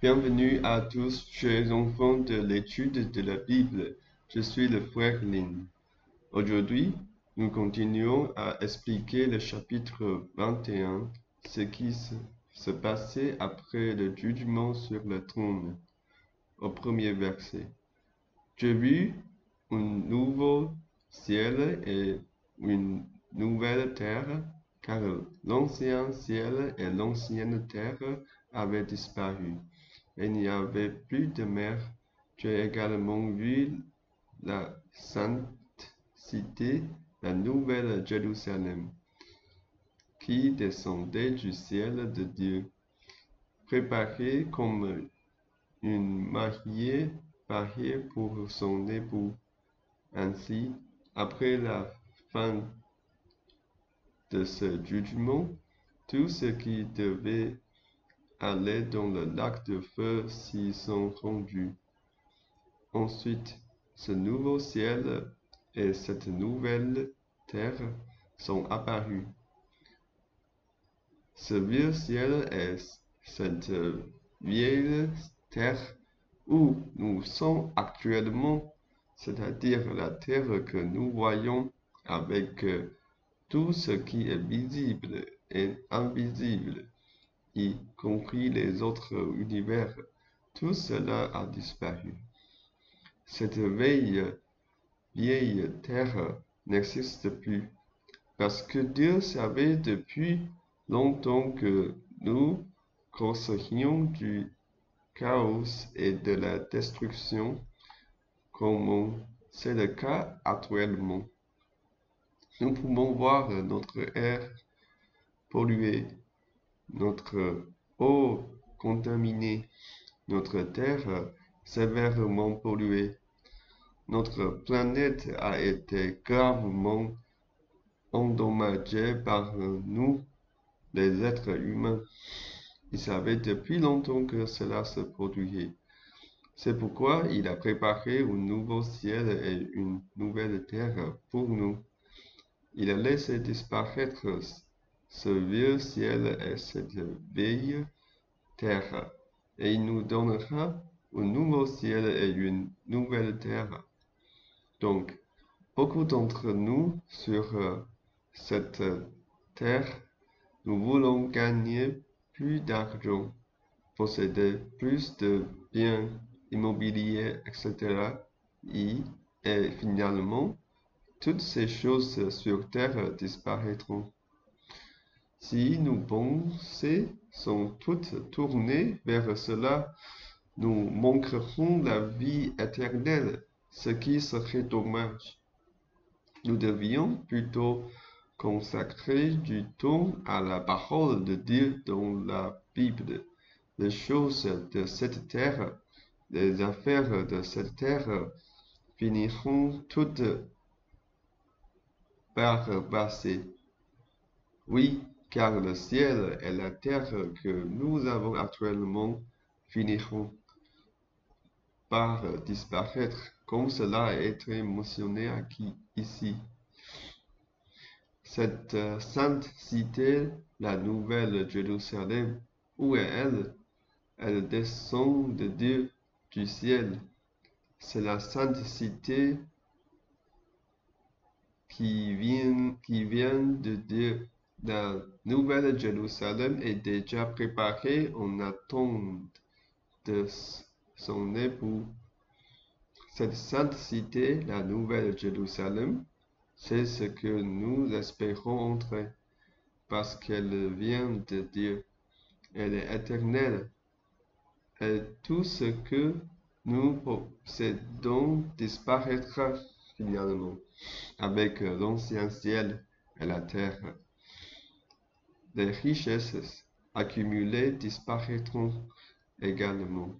Bienvenue à tous, chers enfants de l'étude de la Bible. Je suis le frère Lin. Aujourd'hui, nous continuons à expliquer le chapitre 21, ce qui se passait après le jugement sur le trône. Au premier verset. J'ai vu un nouveau ciel et une nouvelle terre, car l'ancien ciel et l'ancienne terre avaient disparu, et il n'y avait plus de mer. J'ai également vu la sainte cité, la nouvelle Jérusalem, qui descendait du ciel de Dieu, préparée comme une mariée parée pour son époux. Ainsi, après la fin de ce jugement, tous ceux qui devaient aller dans le lac de feu s'y sont rendus. Ensuite, ce nouveau ciel et cette nouvelle terre sont apparus. Ce vieux ciel et cette vieille terre où nous sommes actuellement, c'est-à-dire la terre que nous voyons avec tout ce qui est visible et invisible, y compris les autres univers, tout cela a disparu. Cette vieille terre n'existe plus, parce que Dieu savait depuis longtemps que nous causerions du chaos et de la destruction, comme c'est le cas actuellement. Nous pouvons voir notre air pollué, notre eau contaminée, notre terre sévèrement polluée. Notre planète a été gravement endommagée par nous, les êtres humains. Il savait depuis longtemps que cela se produirait. C'est pourquoi il a préparé un nouveau ciel et une nouvelle terre pour nous. Il a laissé disparaître ce vieux ciel et cette vieille terre, et il nous donnera un nouveau ciel et une nouvelle terre. Donc, beaucoup d'entre nous sur cette terre, nous voulons gagner plus d'argent, posséder plus de biens immobiliers, etc. Et finalement, toutes ces choses sur terre disparaîtront. Si nos pensées sont toutes tournées vers cela, nous manquerons la vie éternelle, ce qui serait dommage. Nous devions plutôt consacrer du temps à la parole de Dieu dans la Bible. Les choses de cette terre, les affaires de cette terre finiront toutes par passer. Oui, car le ciel et la terre que nous avons actuellement finiront par disparaître, comme cela a été mentionné ici. Cette sainte cité, la nouvelle Jérusalem, où est elle? Elle descend de Dieu du ciel. C'est la sainte cité qui vient de Dieu. La nouvelle Jérusalem est déjà préparée en attente de son époux. Cette sainte cité, la nouvelle Jérusalem, c'est ce que nous espérons entrer, parce qu'elle vient de Dieu. Elle est éternelle. Et tout ce que nous possédons disparaîtra finalement, avec l'ancien ciel et la terre. Les richesses accumulées disparaîtront également.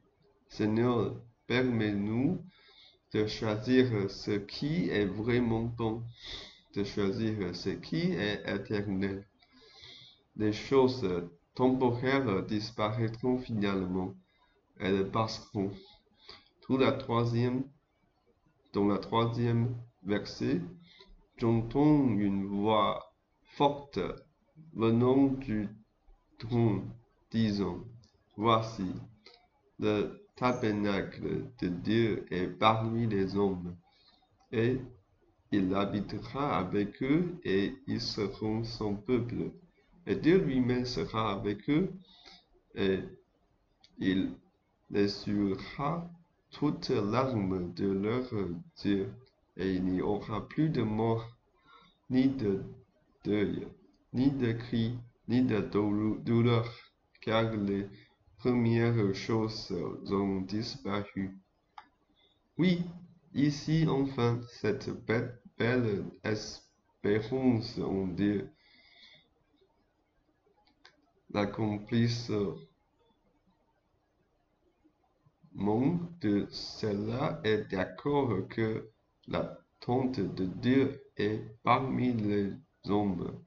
Seigneur, permets-nous de choisir ce qui est vraiment bon, de choisir ce qui est éternel. Les choses temporaires disparaîtront finalement, elles passeront. Dans la troisième verset, j'entends une voix forte venant du trône, disant, voici, Le tabernacle de Dieu est parmi les hommes, et il habitera avec eux, et ils seront son peuple. Et Dieu lui-même sera avec eux, et il essuiera toute larme de leurs yeux, et il n'y aura plus de mort, ni de deuil, ni de cri, ni de douleur, car les premières choses ont disparu. Oui, ici enfin, cette belle espérance en Dieu, l'accomplissement de cela est d'accord que l'attente de Dieu est parmi les hommes.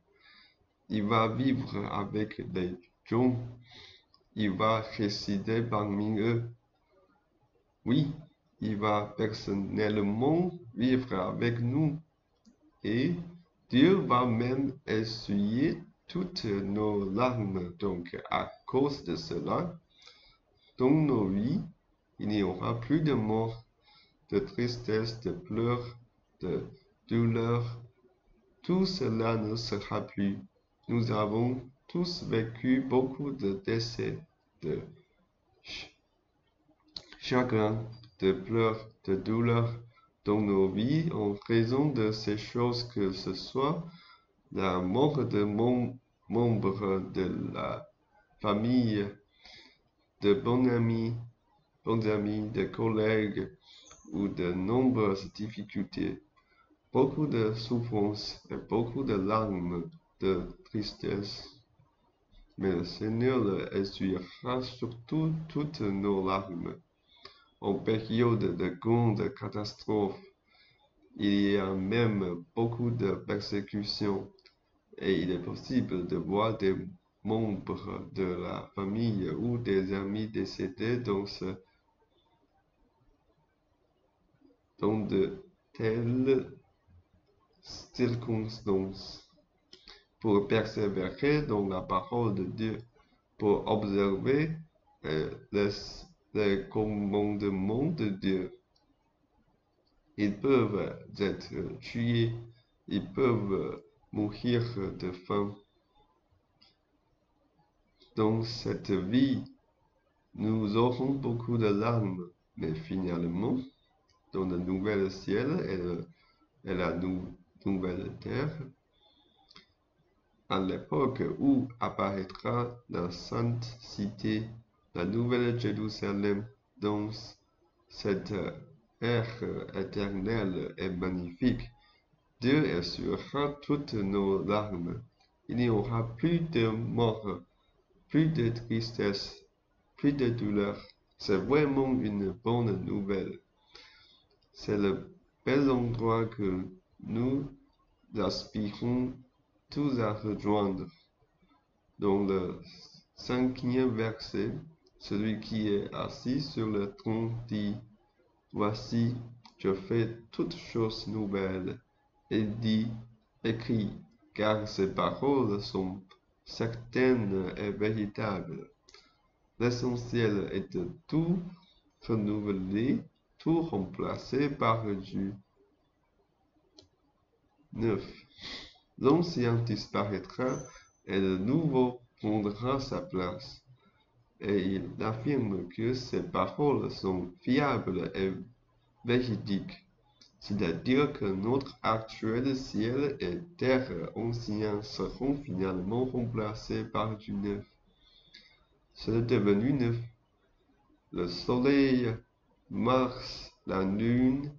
Il va vivre avec les gens, il va résider parmi eux. Oui, il va personnellement vivre avec nous et Dieu va même essuyer toutes nos larmes. Donc, à cause de cela, dans nos vies, il n'y aura plus de mort, de tristesse, de pleurs, de douleur. Tout cela ne sera plus. Nous avons tous vécu beaucoup de décès, de chagrin, de pleurs, de douleurs dans nos vies en raison de ces choses, que ce soit la mort de membres de la famille, de bons amis, de collègues ou de nombreuses difficultés, beaucoup de souffrances et beaucoup de larmes, de tristesse. Mais le Seigneur essuiera surtout toutes nos larmes. En période de grandes catastrophes, il y a même beaucoup de persécutions et il est possible de voir des membres de la famille ou des amis décédés dans de telles circonstances. Pour persévérer dans la parole de Dieu, pour observer les commandements de Dieu, ils peuvent être tués, ils peuvent mourir de faim. Dans cette vie, nous aurons beaucoup de larmes, mais finalement, dans le nouvel ciel et la nouvelle terre, à l'époque où apparaîtra la sainte cité, la nouvelle Jérusalem, dans cette ère éternelle et magnifique, Dieu essuiera toutes nos larmes. Il n'y aura plus de mort, plus de tristesse, plus de douleur. C'est vraiment une bonne nouvelle. C'est le bel endroit que nous aspirons tous à rejoindre. Dans le 5e verset, celui qui est assis sur le trône dit: Voici, je fais toutes choses nouvelles. Et dit, écrit, car ces paroles sont certaines et véritables. L'essentiel est de tout renouveler, tout remplacer par du neuf. L'ancien disparaîtra et le nouveau prendra sa place. Et il affirme que ces paroles sont fiables et véridiques, c'est-à-dire que notre actuel ciel et terre anciens seront finalement remplacés par du neuf. C'est devenu neuf. Le soleil, Mars, la lune,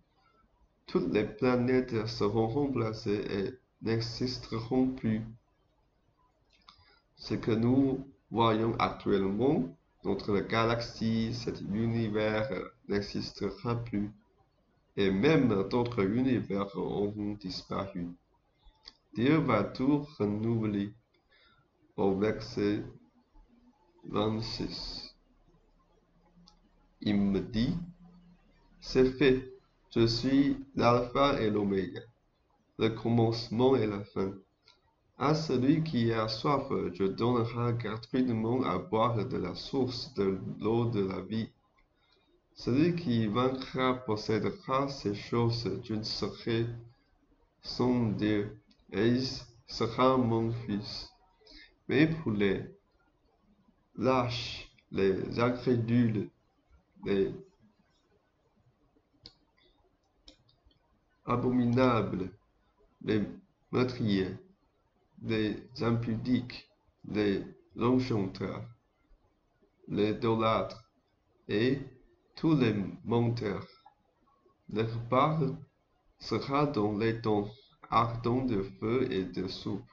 toutes les planètes seront remplacées et n'existeront plus. Ce que nous voyons actuellement, notre galaxie, cet univers n'existera plus. Et même d'autres univers auront disparu. Dieu va tout renouveler. Au verset 26. Il me dit, c'est fait, je suis l'alpha et l'oméga, le commencement et la fin. À celui qui a soif, je donnerai gratuitement à boire de la source de l'eau de la vie Celui qui vaincra possédera ces choses. Je serai son Dieu, et il sera mon fils. Mais pour les lâches, les incrédules, les abominables, les meurtriers, les impudiques, les enchanteurs, les idolâtres et tous les menteurs, leur part sera dans les temps ardents de feu et de soupe,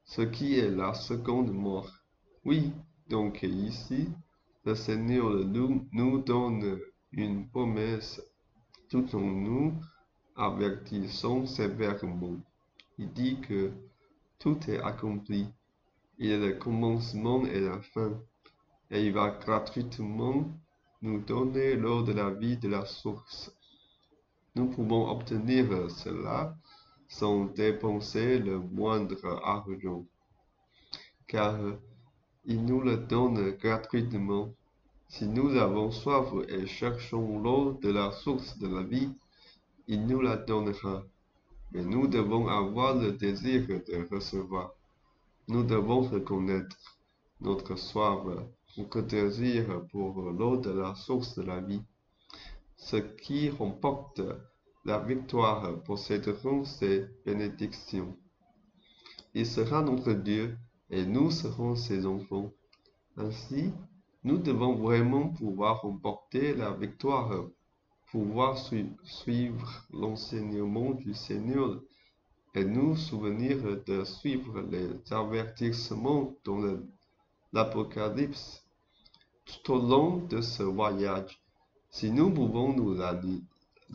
ce qui est la seconde mort. Oui, donc ici, le Seigneur nous donne une promesse tout en nous avertissant sévèrement. Il dit que tout est accompli. Il est le commencement et la fin. Et il va gratuitement nous donner l'eau de la vie de la source. Nous pouvons obtenir cela sans dépenser le moindre argent, car il nous le donne gratuitement. Si nous avons soif et cherchons l'eau de la source de la vie, il nous la donnera. Mais nous devons avoir le désir de recevoir. Nous devons reconnaître notre soif, notre désir pour l'eau de la source de la vie. Ceux qui remportent la victoire posséderont ces bénédictions. Il sera notre Dieu et nous serons ses enfants. Ainsi, nous devons vraiment pouvoir remporter la victoire, pouvoir suivre l'enseignement du Seigneur et nous souvenir de suivre les avertissements dans l'Apocalypse. Tout au long de ce voyage, si nous pouvons nous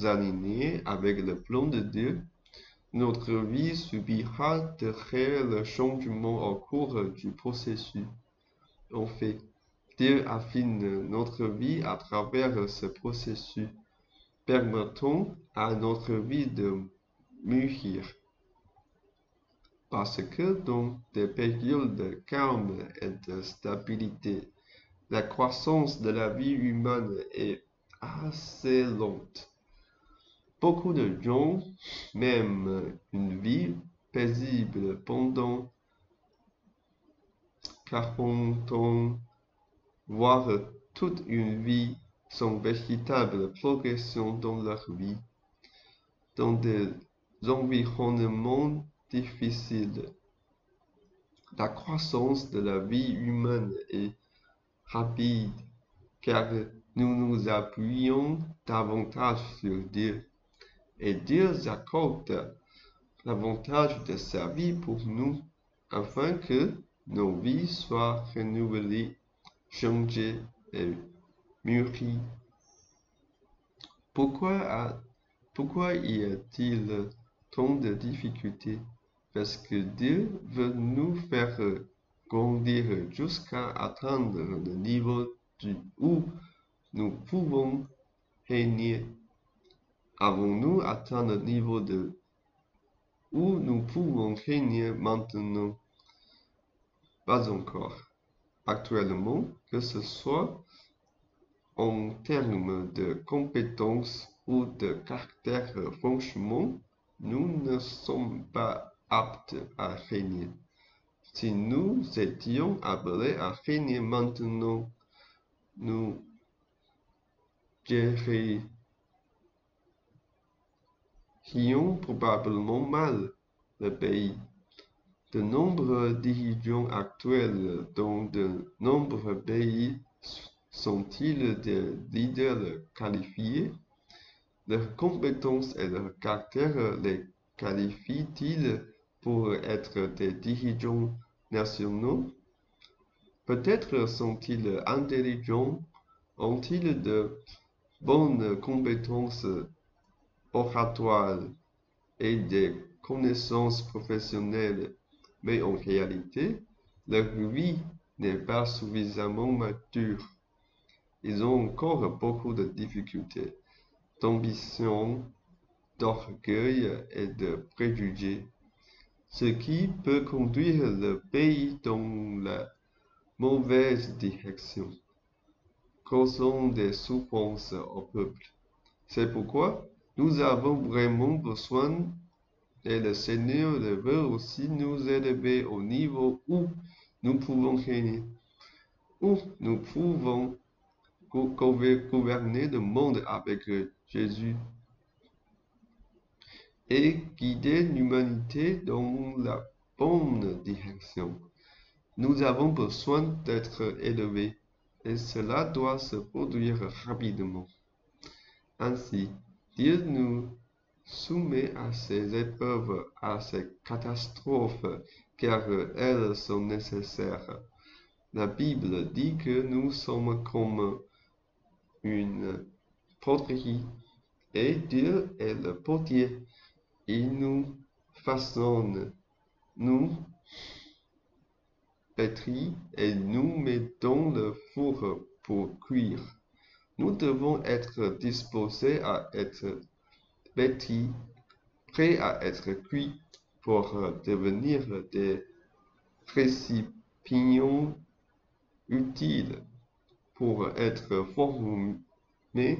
aligner avec le plan de Dieu, notre vie subira de réels changements au cours du processus. En fait, Dieu affine notre vie à travers ce processus, permettant à notre vie de mûrir. Parce que dans des périodes de calme et de stabilité, la croissance de la vie humaine est assez lente. Beaucoup de gens mènent une vie paisible pendant 40 ans, voire toute une vie sans véritable progression dans leur vie, dans des environnements difficiles. La croissance de la vie humaine est rapide, car nous nous appuyons davantage sur Dieu, et Dieu accorde l'avantage de sa vie pour nous, afin que nos vies soient renouvelées, changées et mûries. Pourquoi y a-t-il tant de difficultés? Parce que Dieu veut nous faire grandir jusqu'à atteindre le niveau où nous pouvons régner. Avons-nous atteint le niveau où nous pouvons régner maintenant? Pas encore. Actuellement, que ce soit en termes de compétences ou de caractère, franchement, nous ne sommes pas aptes à régner. Si nous étions appelés à régner maintenant, nous gérerions probablement mal le pays. De nombreux dirigeants actuels dans de nombreux pays sont-ils des leaders qualifiés? Leurs compétences et leur caractère les qualifient-ils pour être des dirigeants nationaux? Peut-être sont-ils intelligents, ont-ils de bonnes compétences oratoires et des connaissances professionnelles, mais en réalité, leur vie n'est pas suffisamment mature. Ils ont encore beaucoup de difficultés, d'ambition, d'orgueil et de préjugés, ce qui peut conduire le pays dans la mauvaise direction. causant des souffrances au peuple. C'est pourquoi nous avons vraiment besoin, et le Seigneur veut aussi nous élever au niveau où nous pouvons régner, où nous pouvons gouverner le monde avec Jésus et guider l'humanité dans la bonne direction. Nous avons besoin d'être élevés et cela doit se produire rapidement. Ainsi, Dieu nous soumet à ces épreuves, à ces catastrophes, car elles sont nécessaires. La Bible dit que nous sommes comme une poterie et Dieu est le potier. Il nous façonne, nous pétrit et nous met dans le four pour cuire. Nous devons être disposés à être pétris, prêts à être cuits pour devenir des récipients utiles, pour être formés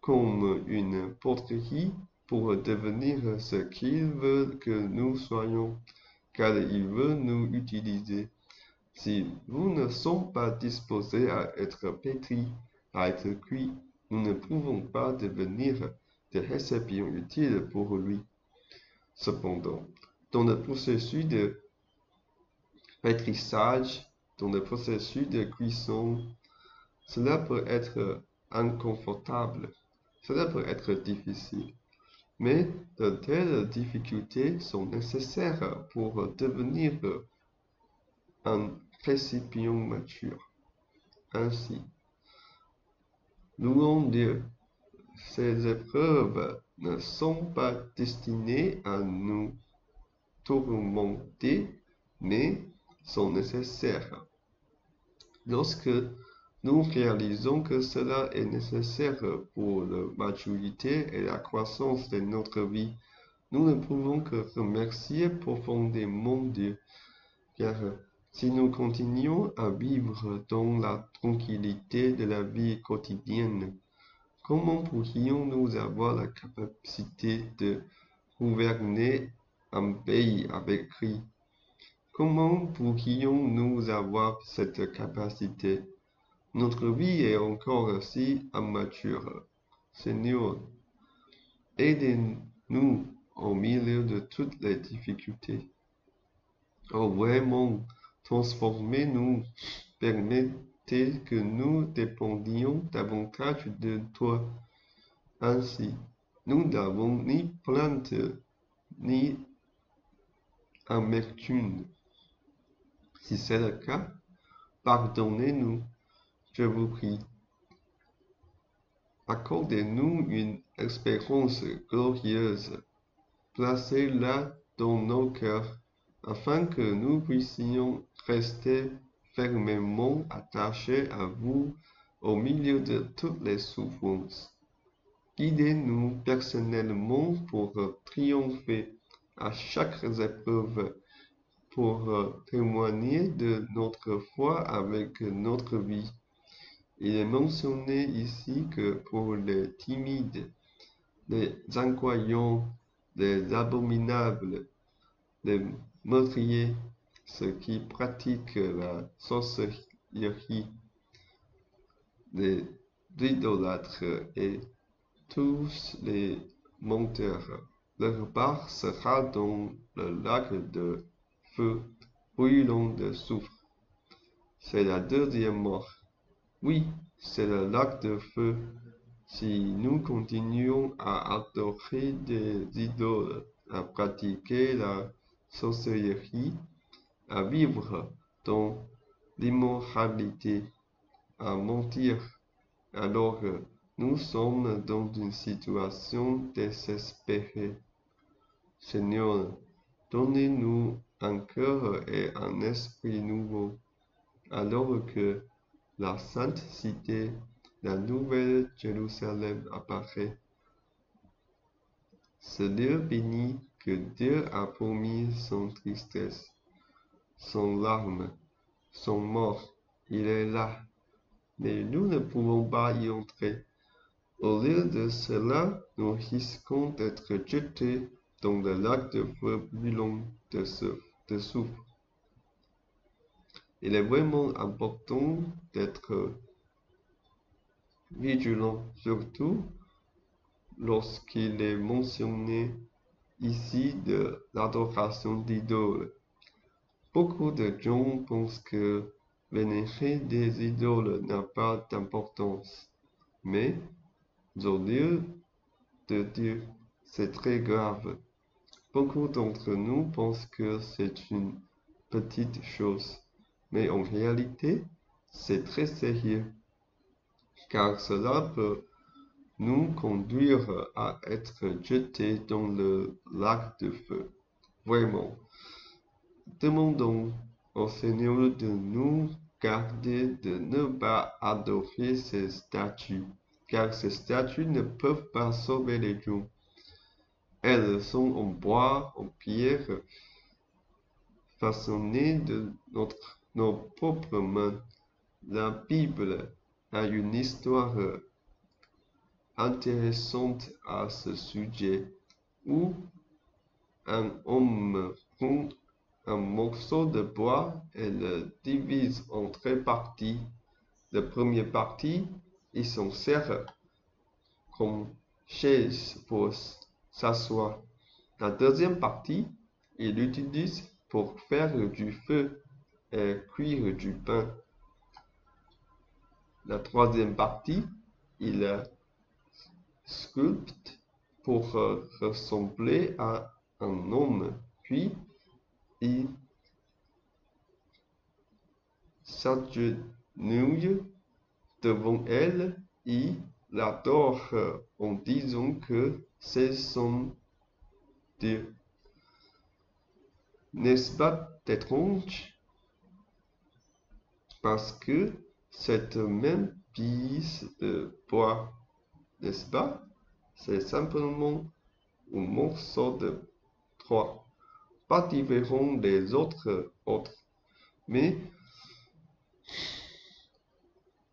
comme une poterie, pour devenir ce qu'il veut que nous soyons, car il veut nous utiliser. Si nous ne sommes pas disposés à être pétris, à être cuits, nous ne pouvons pas devenir des récipients utiles pour lui. Cependant, dans le processus de pétrissage, dans le processus de cuisson, cela peut être inconfortable, cela peut être difficile. Mais de telles difficultés sont nécessaires pour devenir un récipient mature. Ainsi, louons Dieu. Ces épreuves ne sont pas destinées à nous tourmenter, mais sont nécessaires. Lorsque nous réalisons que cela est nécessaire pour la maturité et la croissance de notre vie, nous ne pouvons que remercier profondément Dieu, car si nous continuons à vivre dans la tranquillité de la vie quotidienne, comment pourrions-nous avoir la capacité de gouverner un pays avec lui? Comment pourrions-nous avoir cette capacité? Notre vie est encore si immature. Seigneur, aidez-nous au milieu de toutes les difficultés. Oh, vraiment, transformez-nous, permettez que nous dépendions davantage de toi. Ainsi, nous n'avons ni plainte, ni amertume. Si c'est le cas, pardonnez-nous, je vous prie. Accordez-nous une espérance glorieuse. Placez-la dans nos cœurs, afin que nous puissions rester fermement attachés à vous au milieu de toutes les souffrances. Guidez-nous personnellement pour triompher à chaque épreuve, pour témoigner de notre foi avec notre vie. Il est mentionné ici que pour les timides, les incroyants, les abominables, les meurtriers, ceux qui pratiquent la sorcellerie, les idolâtres et tous les menteurs, leur part sera dans le lac de feu brûlant de soufre. C'est la deuxième mort. Oui, c'est le lac de feu. Si nous continuons à adorer des idoles, à pratiquer la sorcellerie, à vivre dans l'immoralité, à mentir, alors nous sommes dans une situation désespérée. Seigneur, donnez-nous un cœur et un esprit nouveau, alors que la sainte cité, la nouvelle Jérusalem apparaît. Ce lieu béni que Dieu a promis sans tristesse, sans larmes, sans mort, il est là. mais nous ne pouvons pas y entrer. Au lieu de cela, nous risquons d'être jetés dans le lac de feu brûlant de soufre. Il est vraiment important d'être vigilant, surtout lorsqu'il est mentionné ici de l'adoration d'idoles. Beaucoup de gens pensent que vénérer des idoles n'a pas d'importance, mais au lieu de dire c'est très grave, beaucoup d'entre nous pensent que c'est une petite chose, mais en réalité, c'est très sérieux, car cela peut nous conduire à être jetés dans le lac de feu. Vraiment, demandons au Seigneur de nous garder de ne pas adorer ces statues, car ces statues ne peuvent pas sauver les gens. Elles sont en bois, en pierre, façonnées de nos propres mains. La Bible a une histoire intéressante à ce sujet, où un homme prend un morceau de bois et le divise en 3 parties. La première partie, il s'en sert comme chaise pour s'asseoir. La deuxième partie, il l'utilise pour faire du feu et cuire du pain. La troisième partie, il sculpte pour ressembler à un homme, puis il s'agenouille devant elle et l'adore en disant que c'est son Dieu. N'est-ce pas étrange? Parce que cette même pièce de bois, n'est-ce pas? C'est simplement un morceau de bois, pas différent des autres, mais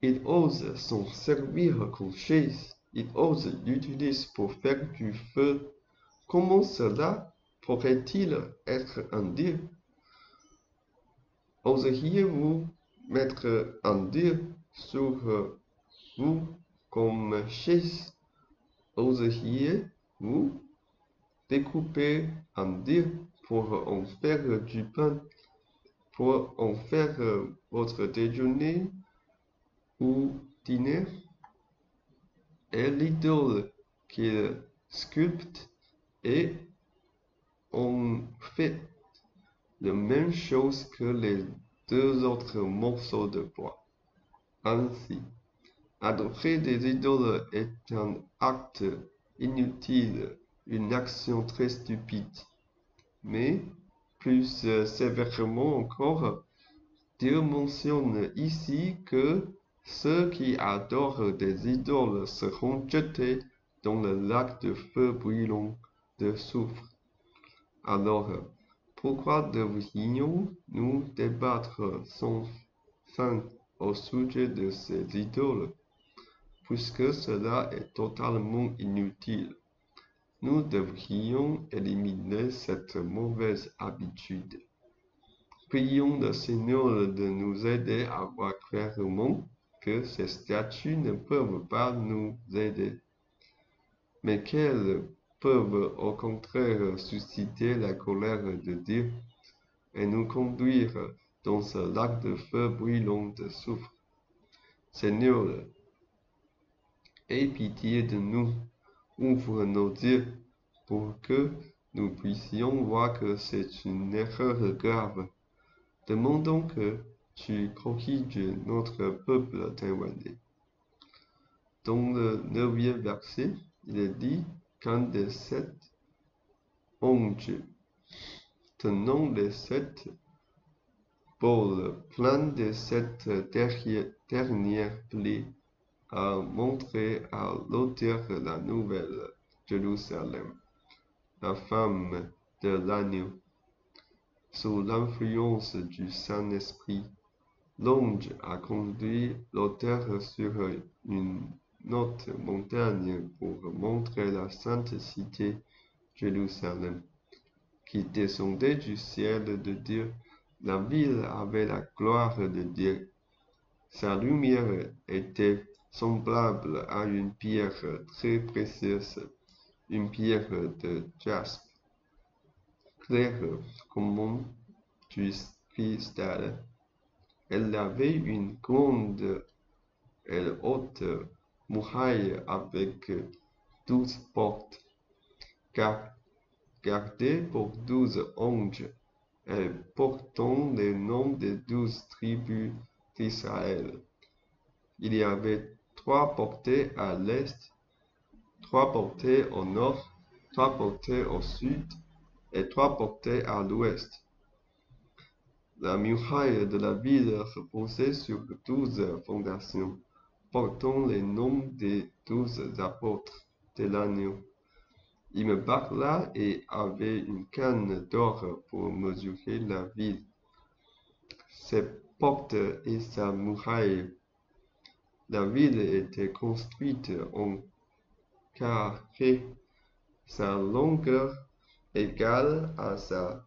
il ose s'en servir comme chaise, il ose l'utiliser pour faire du feu. Comment cela pourrait-il être un Dieu? Oseriez-vous mettre un Dieu sur vous comme chaise? Oseriez-vous découper un Dieu pour en faire du pain, pour en faire votre déjeuner ou dîner? Et l'idole qu'il sculpte et en fait la même chose que les 2 autres morceaux de bois. Ainsi, adorer des idoles est un acte inutile, une action très stupide. Mais, plus sévèrement encore, Dieu mentionne ici que ceux qui adorent des idoles seront jetés dans le lac de feu brûlant de soufre. Alors, pourquoi devrions-nous débattre sans fin au sujet de ces idoles, puisque cela est totalement inutile? Nous devrions éliminer cette mauvaise habitude. Prions le Seigneur de nous aider à voir clairement que ces statues ne peuvent pas nous aider, mais qu'elles peuvent au contraire susciter la colère de Dieu et nous conduire dans ce lac de feu brûlant de soufre. Seigneur, aie pitié de nous, ouvre nos yeux pour que nous puissions voir que c'est une erreur grave. Demandons que tu corriges notre peuple taïwanais. Dans le 9e verset, il est dit qu'un des 7 anges tenant les 7 boules pleines de cette dernière plaie a montré à l'auteur la nouvelle Jérusalem, la femme de l'agneau, sous l'influence du Saint-Esprit, L'ange a conduit l'auteur sur une autre montagne pour montrer la sainte cité, Jérusalem, qui descendait du ciel de Dieu. La ville avait la gloire de Dieu. Sa lumière était semblable à une pierre très précieuse, une pierre de jaspe, claire comme du cristal. Elle avait une grande et haute muraille avec 12 portes, gardées pour 12 anges, et portant les noms des 12 tribus d'Israël. Il y avait 3 portées à l'est, 3 portées au nord, 3 portées au sud et 3 portées à l'ouest. La muraille de la ville reposait sur 12 fondations, portant les noms des 12 apôtres de l'agneau. Il me parla et avait une canne d'or pour mesurer la ville, ses portes et sa muraille. La ville était construite en carré, sa longueur égale à sa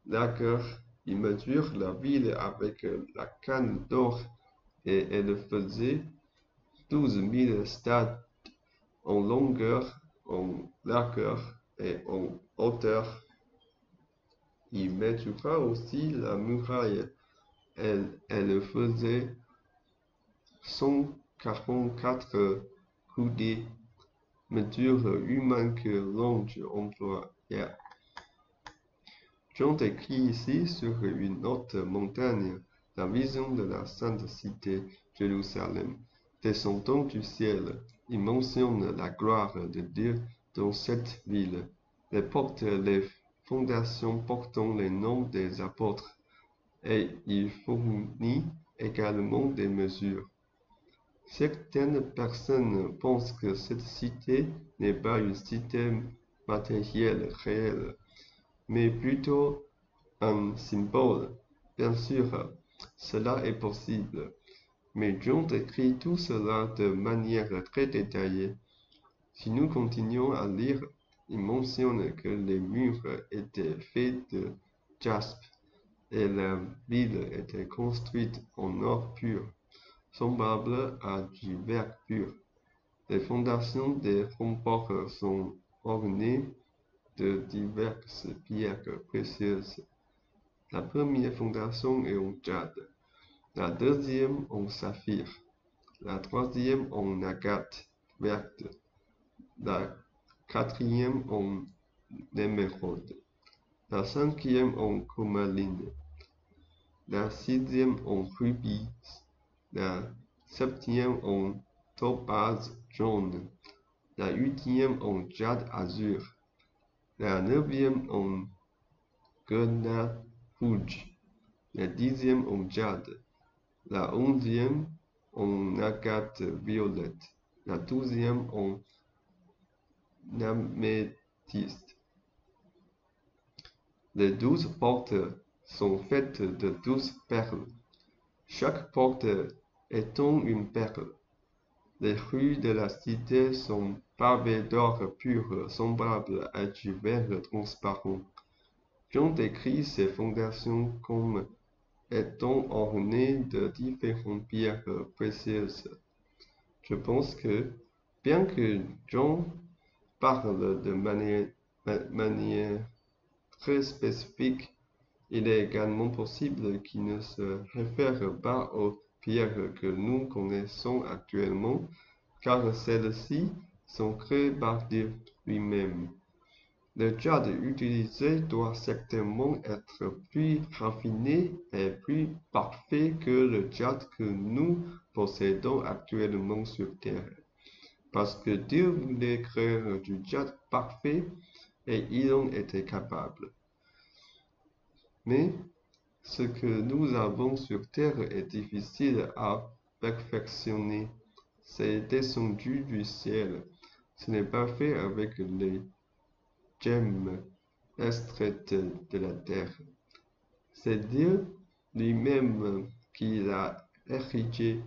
largeur. Il mesure la ville avec la canne d'or et elle faisait 12 000 stades en longueur, en largeur et en hauteur. Il mesura aussi la muraille. Elle faisait 144 coudées, mesure humaine que l'ange employa. Jean décrit ici sur une haute montagne la vision de la sainte cité, Jérusalem, descendant du ciel. Il mentionne la gloire de Dieu dans cette ville. Les portes, les fondations portant les noms des apôtres, et il fournit également des mesures. Certaines personnes pensent que cette cité n'est pas une cité matérielle réelle, mais plutôt un symbole. Bien sûr, cela est possible, mais John décrit tout cela de manière très détaillée. Si nous continuons à lire, il mentionne que les murs étaient faits de jaspe et la ville était construite en or pur, semblable à du verre pur. Les fondations des remparts sont ornées de diverses pierres précieuses. La première fondation est en jade, la deuxième en saphir, la troisième en agate verte, la quatrième en émeraude, la cinquième en cornaline, la sixième en rubis, la septième en topaze jaune, la huitième en jade azur, la neuvième en grenat rouge, la dixième en jade, la onzième en agate violette, la douzième en améthyste. Les 12 portes sont faites de 12 perles, chaque porte étant une perle. Les rues de la cité sont pavées d'or pur, semblables à du verre transparent. Jean décrit ces fondations comme étant ornées de différentes pierres précieuses. Je pense que, bien que Jean parle de manière très spécifique, il est également possible qu'il ne se réfère pas aux pierres que nous connaissons actuellement, car celles-ci sont créées par Dieu lui-même. Le jade utilisé doit certainement être plus raffiné et plus parfait que le jade que nous possédons actuellement sur Terre, parce que Dieu voulait créer du jade parfait et il en était capable. Mais ce que nous avons sur Terre est difficile à perfectionner. C'est descendu du ciel. Ce n'est pas fait avec les gemmes extraites de la terre. C'est Dieu lui-même qu'il a érigées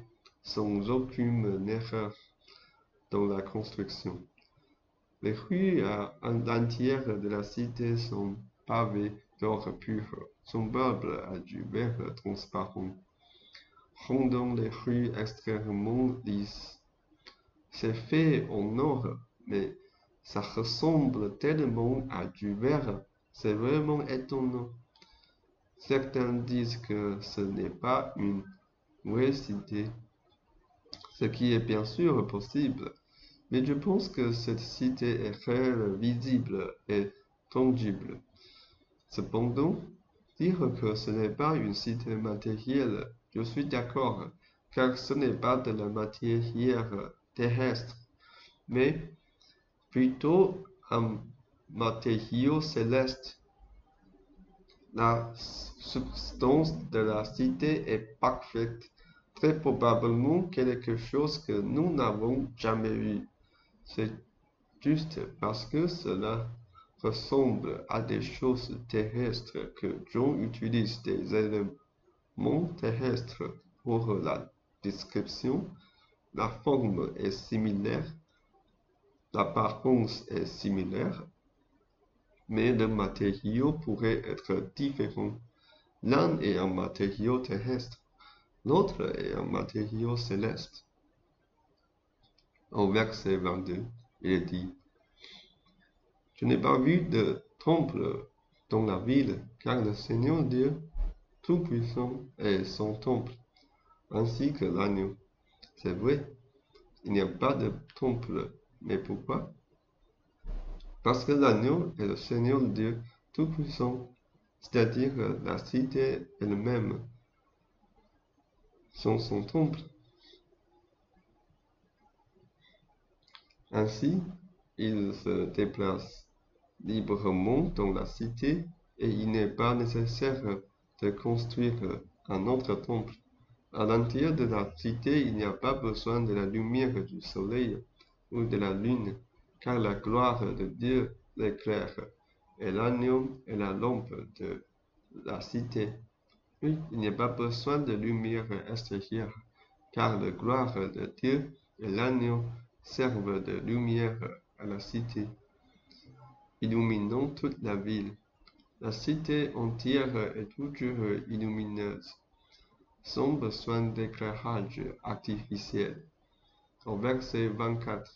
sans aucune erreur dans la construction. Les rues entières de la cité sont pavées d'or pur. Son marbre a du verre transparent, rendant les rues extrêmement lisses. C'est fait en or, mais ça ressemble tellement à du verre, c'est vraiment étonnant. Certains disent que ce n'est pas une vraie cité, ce qui est bien sûr possible, mais je pense que cette cité est réelle, visible et tangible. Cependant, dire que ce n'est pas une cité matérielle, je suis d'accord, car ce n'est pas de la matière terrestre, mais plutôt un matériau céleste. La substance de la cité est parfaite, très probablement quelque chose que nous n'avons jamais eu. C'est juste parce que cela ressemble à des choses terrestres que John utilise des éléments terrestres pour la description. La forme est similaire, l'apparence est similaire, mais le matériau pourrait être différent. L'un est un matériau terrestre, l'autre est un matériau céleste. Au verset 22, il est dit: Je n'ai pas vu de temple dans la ville, car le Seigneur Dieu Tout-Puissant est son temple, ainsi que l'agneau. C'est vrai, il n'y a pas de temple, mais pourquoi? Parce que l'agneau est le Seigneur Dieu Tout-Puissant, c'est-à-dire la cité elle-même, sont son temple. Ainsi, il se déplace librement dans la cité et il n'est pas nécessaire de construire un autre temple. À l'intérieur de la cité, il n'y a pas besoin de la lumière du soleil ou de la lune, car la gloire de Dieu l'éclaire, et l'agneau est la lampe de la cité. Oui, il n'y a pas besoin de lumière extérieure, car la gloire de Dieu et l'agneau servent de lumière à la cité, illuminant toute la ville. La cité entière est toujours illumineuse, sans besoin d'éclairage artificiel. Au verset 24,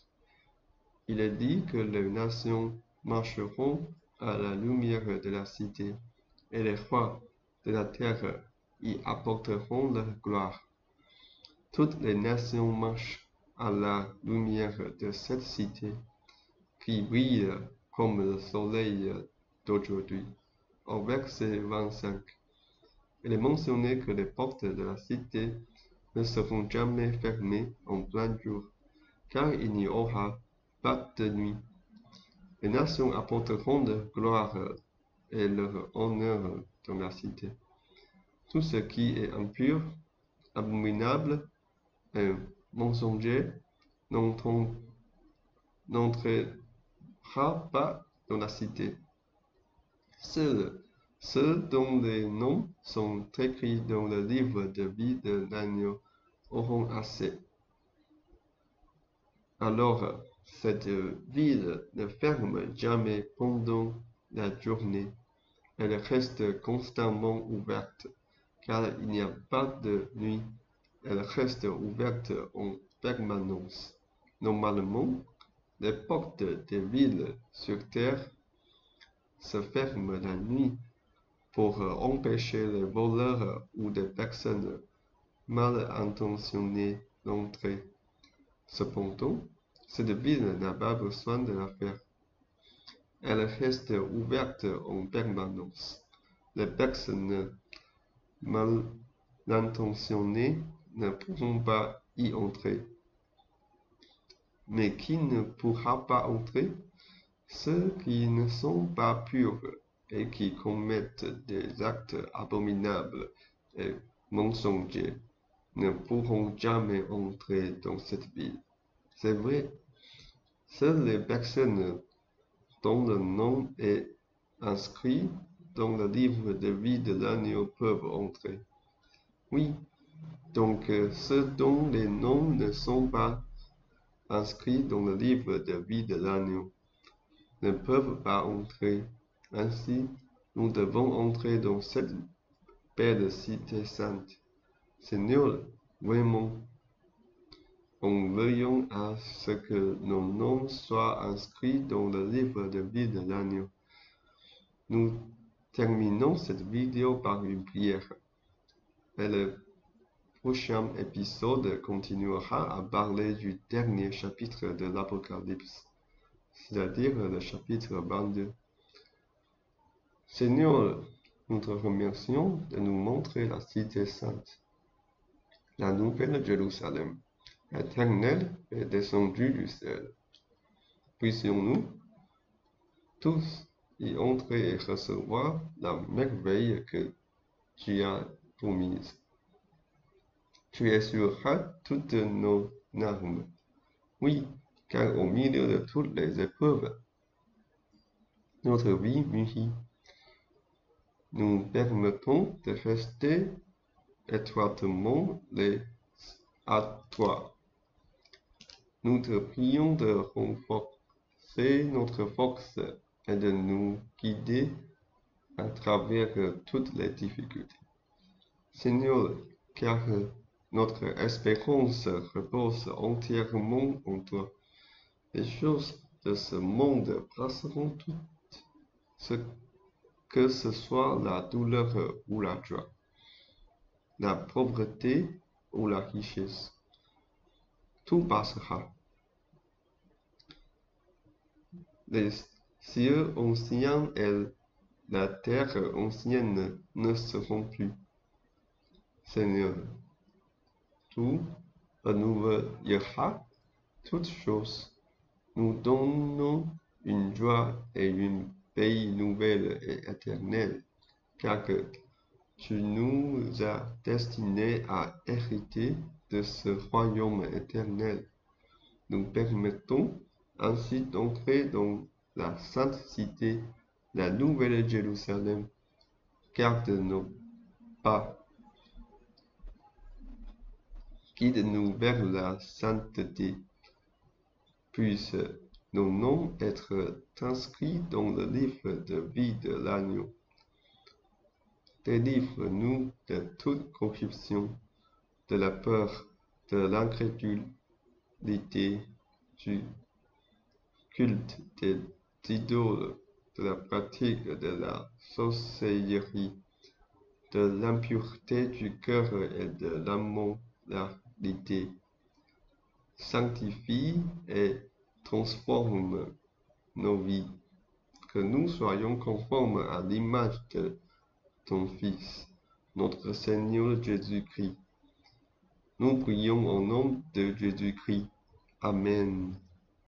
il est dit que les nations marcheront à la lumière de la cité, et les rois de la terre y apporteront leur gloire. Toutes les nations marchent à la lumière de cette cité, qui brille comme le soleil d'aujourd'hui. Au verset 25, il est mentionné que les portes de la cité ne seront jamais fermées en plein jour, car il n'y aura pas de nuit. Les nations apporteront leur gloire et leur honneur dans la cité. Tout ce qui est impur, abominable et mensonger n'entrera pas dans la cité. Seuls ceux dont les noms sont écrits dans le livre de vie de l'agneau auront accès. Alors, cette ville ne ferme jamais pendant la journée. Elle reste constamment ouverte, car il n'y a pas de nuit. Elle reste ouverte en permanence. Normalement, les portes des villes sur terre se ferment la nuit pour empêcher les voleurs ou des personnes mal intentionnées d'entrer. Cependant, cette ville n'a pas besoin de la faire. Elle reste ouverte en permanence. Les personnes mal intentionnées ne pourront pas y entrer. Mais qui ne pourra pas entrer? Ceux qui ne sont pas purs et qui commettent des actes abominables et mensongers ne pourront jamais entrer dans cette ville. C'est vrai, seules les personnes dont le nom est inscrit dans le livre de vie de l'agneau peuvent entrer. Oui, Donc, ceux dont les noms ne sont pas inscrits dans le livre de vie de l'agneau ne peuvent pas entrer. Ainsi, nous devons entrer dans cette belle cité sainte. Seigneur, vraiment, en veillant à ce que nos noms soient inscrits dans le livre de vie de l'agneau. Nous terminons cette vidéo par une prière. Et le prochain épisode continuera à parler du dernier chapitre de l'Apocalypse, c'est-à-dire le chapitre 22. Seigneur, nous te remercions de nous montrer la cité sainte, la nouvelle Jérusalem, éternelle et descendue du ciel. Puissions-nous tous y entrer et recevoir la merveille que tu as promise. Tu essuieras toutes nos larmes. Oui, car au milieu de toutes les épreuves, notre vie mûrit. Nous permettons de rester étroitement liés à toi. Nous te prions de renforcer notre force et de nous guider à travers toutes les difficultés. Seigneur, car notre espérance repose entièrement en toi. Les choses de ce monde passeront toutes, que ce soit la douleur ou la joie, la pauvreté ou la richesse. Tout passera. Les cieux anciens et la terre ancienne ne seront plus. Seigneur, tu renouvelleras toutes choses. Nous donnons une joie et une paix nouvelle et éternelle, car tu nous as destinés à hériter de ce royaume éternel. Nous permettons ainsi d'entrer dans la sainte cité, la nouvelle Jérusalem. Garde-nous pas. Guide-nous vers la sainteté. Puissent nos noms être inscrits dans le livre de vie de l'agneau. Délivre-nous de toute corruption, de la peur, de l'incrédulité, du culte des idoles, de la pratique de la sorcellerie, de l'impureté du cœur et de l'immoralité. Sanctifie et transforme nos vies, que nous soyons conformes à l'image de ton Fils, notre Seigneur Jésus-Christ. Nous prions au nom de Jésus-Christ. Amen.